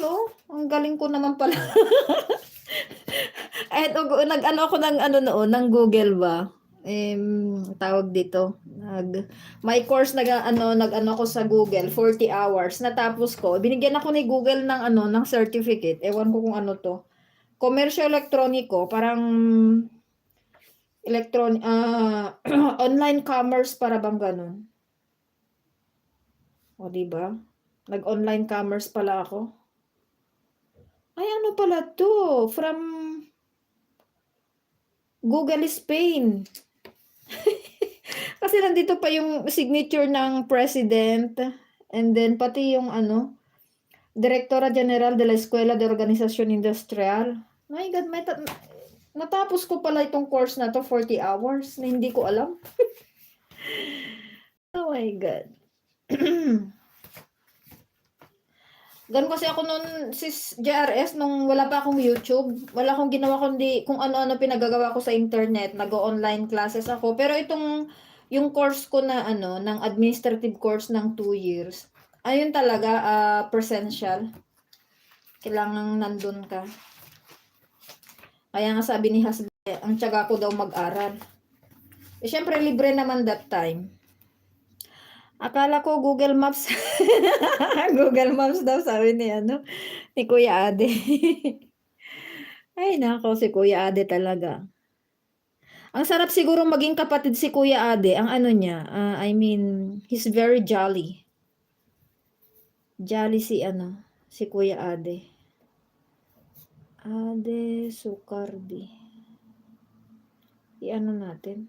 oh. Ang galing ko naman pala. Nag-ano ako ng ano noon, ng Google ba? Tawag dito, may course nag-ano ako sa Google, 40 hours. Natapos ko. Binigyan ako ni Google ng ano, ng certificate. Ewan ko kung ano to. Komersyo elektroniko, parang online commerce para bang ganun. O, di ba? Nag-online commerce pala ako. Ay, ano pala to? From Google Spain. Kasi nandito pa yung signature ng president and then pati yung ano, Directora General de la Escuela de Organización Industrial. My God, natapos ko pala itong course na to 40 hours na hindi ko alam. Oh my God. Ganun kasi ako noon, sis JRS, nung wala pa akong YouTube. Wala akong ginawa kundi kung ano-ano pinagagawa ko sa internet. Nag-online classes ako. Pero yung course ko na ano, ng administrative course ng 2 years, ayun talaga, presential. Kailangan nandun ka. Kaya nga sabi ni Hasbe, ang tiyaga ko daw mag-aral. Eh, syempre, libre naman that time. Akala ko Google Maps. Google Maps daw, sabi ni ano, ni Kuya Ade. Ay nako, si Kuya Ade talaga. Ang sarap siguro maging kapatid si Kuya Ade, ang ano niya, I mean, he's very jolly. Jolly si ano, si Kuya Ade. Ade Sukardi. I-ano natin.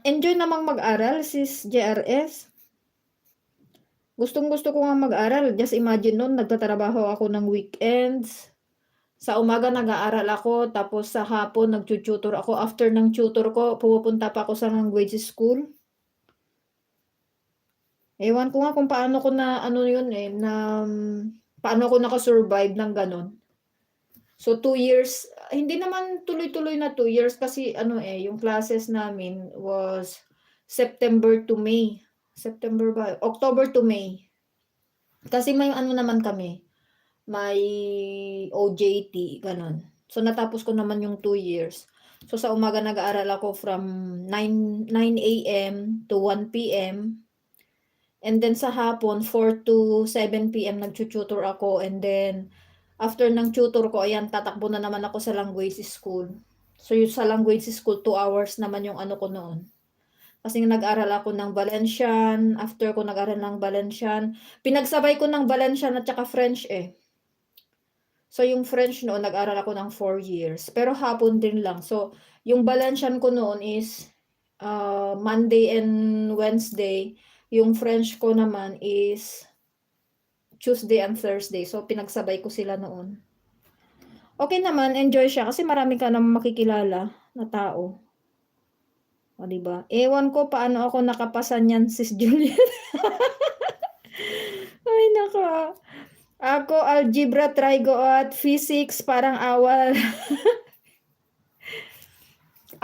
Enjoy namang mag-aral, sis JRS. Gustong-gusto ko nga mag-aral. Just imagine nun, nagtatrabaho ako ng weekends. Sa umaga nag-aaral ako, tapos sa hapon nagtututor ako. After ng tutor ko, pupunta pa ako sa language school. Ewan ko nga kung paano ko na ano yun paano ko naka-survive ng gano'n. So 2 years, hindi naman tuloy-tuloy na 2 years kasi yung classes namin was September to May. September ba? October to May. Kasi may ano naman kami, may OJT, gano'n. So natapos ko naman yung 2 years. So sa umaga nag-aaral ako from 9 AM to 1 PM. And then sa hapon, 4 to 7 PM nagtututor ako. And then, after ng tutor ko, ayan, tatakbo na naman ako sa language school. So, yung sa language school, 2 hours naman yung ano ko noon. Kasi nag-aral ako ng Valencian. After ko nag-aral ng Valencian, pinagsabay ko ng Valencian at saka French eh. So, yung French noon, nag-aral ako ng 4 years. Pero hapon din lang. So, yung Valencian ko noon is Monday and Wednesday. Yung French ko naman is Tuesday and Thursday. So, pinagsabay ko sila noon. Okay naman, enjoy siya kasi marami ka namang makikilala na tao. O, diba? Ewan ko paano ako nakapasa niyan, sis Juliet. Ay, naka. Ako, algebra, trigo at physics, parang awal.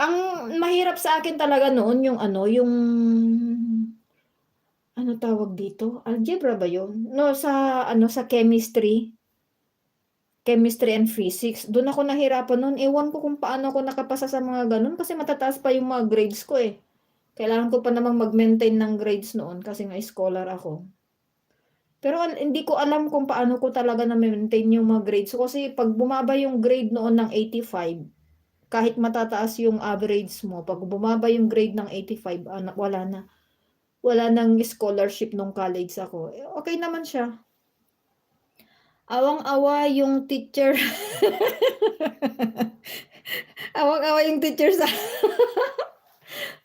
Ang mahirap sa akin talaga noon yung ano tawag dito? Algebra ba yun? No, sa chemistry. Chemistry and physics. Doon ako nahirapan noon. Ewan ko kung paano ako nakapasa sa mga ganun kasi matataas pa yung mga grades ko eh. Kailangan ko pa namang mag-maintain ng grades noon kasi nga scholar ako. Pero hindi ko alam kung paano ko talaga na-maintain yung mga grades ko kasi pag bumaba yung grade noon ng 85, kahit matataas yung average mo, pag bumaba yung grade ng 85, wala na. Wala nang scholarship nung college ako. Okay naman siya. Awang-awa yung teacher. Awang-awa yung teacher sa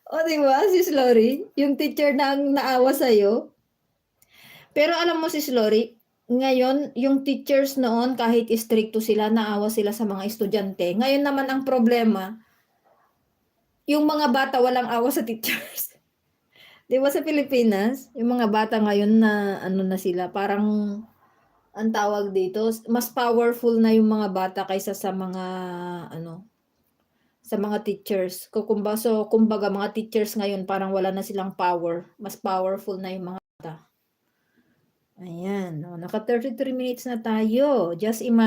O, di ba, Sis Lori? Yung teacher na ang naawa sa'yo. Pero alam mo, Sis Lori, ngayon, yung teachers noon, kahit stricto sila, naawa sila sa mga estudyante. Ngayon naman ang problema, yung mga bata walang awa sa teachers. Di ba sa Pilipinas, yung mga bata ngayon na ano na sila, parang ang tawag dito, mas powerful na yung mga bata kaysa sa mga sa mga teachers. Kumbaga mga teachers ngayon parang wala na silang power. Mas powerful na yung mga bata. Ayan, naka 33 minutes na tayo. Just imagine